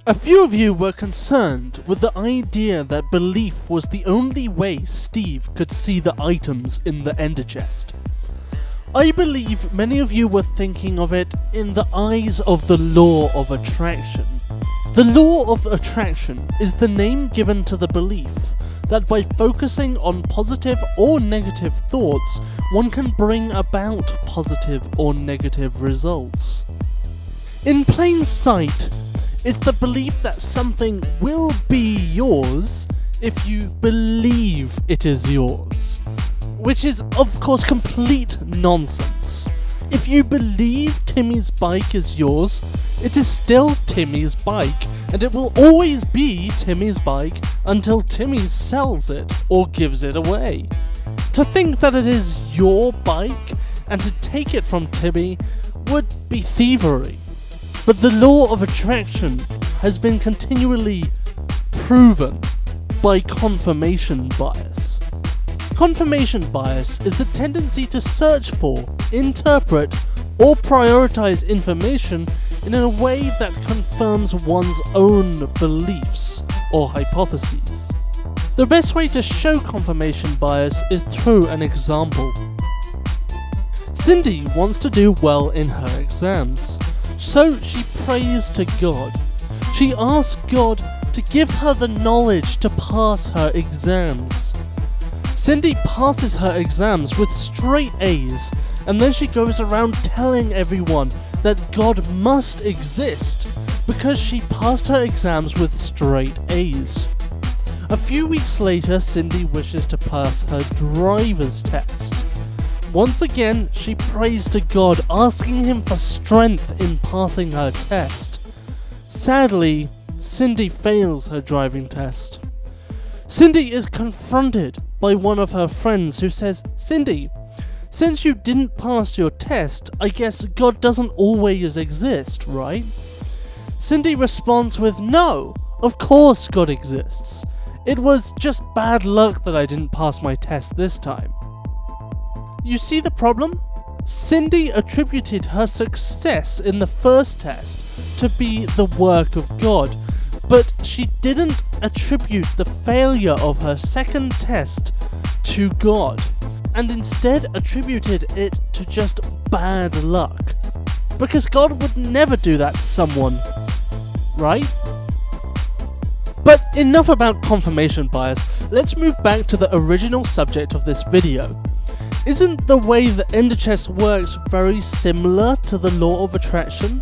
A few of you were concerned with the idea that belief was the only way Steve could see the items in the ender chest. I believe many of you were thinking of it in the eyes of the law of attraction. The law of attraction is the name given to the belief that by focusing on positive or negative thoughts, one can bring about positive or negative results. In plain sight, it's the belief that something will be yours if you believe it is yours. Which is, of course, complete nonsense. If you believe Timmy's bike is yours, it is still Timmy's bike, and it will always be Timmy's bike until Timmy sells it or gives it away. To think that it is your bike and to take it from Timmy would be thievery. But the law of attraction has been continually proven by confirmation bias. Confirmation bias is the tendency to search for, interpret, or prioritize information in a way that confirms one's own beliefs or hypotheses. The best way to show confirmation bias is through an example. Cindy wants to do well in her exams, so she prays to God. She asks God to give her the knowledge to pass her exams. Cindy passes her exams with straight A's, and then she goes around telling everyone that God must exist because she passed her exams with straight A's. A few weeks later, Cindy wishes to pass her driver's test. Once again, she prays to God, asking him for strength in passing her test. Sadly, Cindy fails her driving test. Cindy is confronted by one of her friends who says, "Cindy, since you didn't pass your test, I guess God doesn't always exist, right?" Cindy responds with, "No, of course God exists. It was just bad luck that I didn't pass my test this time." You see the problem? Cindy attributed her success in the first test to be the work of God, but she didn't attribute the failure of her second test to God, and instead attributed it to just bad luck. Because God would never do that to someone, right? But enough about confirmation bias, let's move back to the original subject of this video. Isn't the way the Enderchest works very similar to the law of attraction?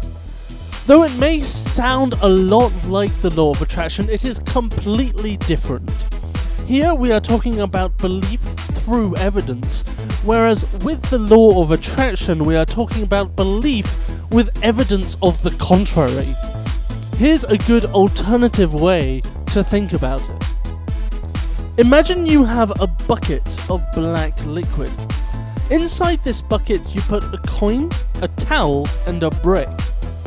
Though it may sound a lot like the law of attraction, it is completely different. Here we are talking about belief through evidence, whereas with the law of attraction we are talking about belief with evidence of the contrary. Here's a good alternative way to think about it. Imagine you have a bucket of black liquid. Inside this bucket you put a coin, a towel, and a brick.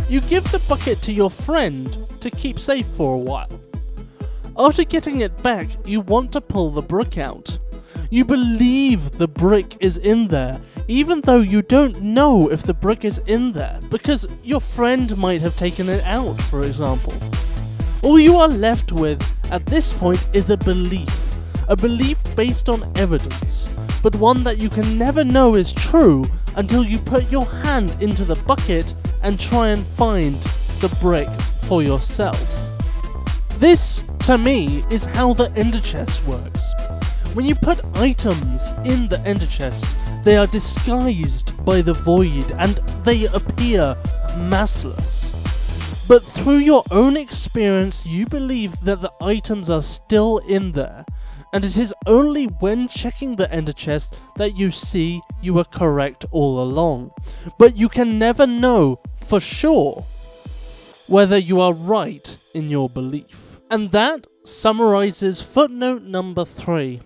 You give the bucket to your friend to keep safe for a while. After getting it back, you want to pull the brick out. You believe the brick is in there, even though you don't know if the brick is in there, because your friend might have taken it out, for example. All you are left with at this point is a belief based on evidence, but one that you can never know is true until you put your hand into the bucket and try and find the brick for yourself. This, to me, is how the ender chest works. When you put items in the ender chest, they are disguised by the void and they appear massless. But through your own experience, you believe that the items are still in there, and it is only when checking the ender chest that you see you were correct all along. But you can never know for sure whether you are right in your belief. And that summarizes footnote number 3.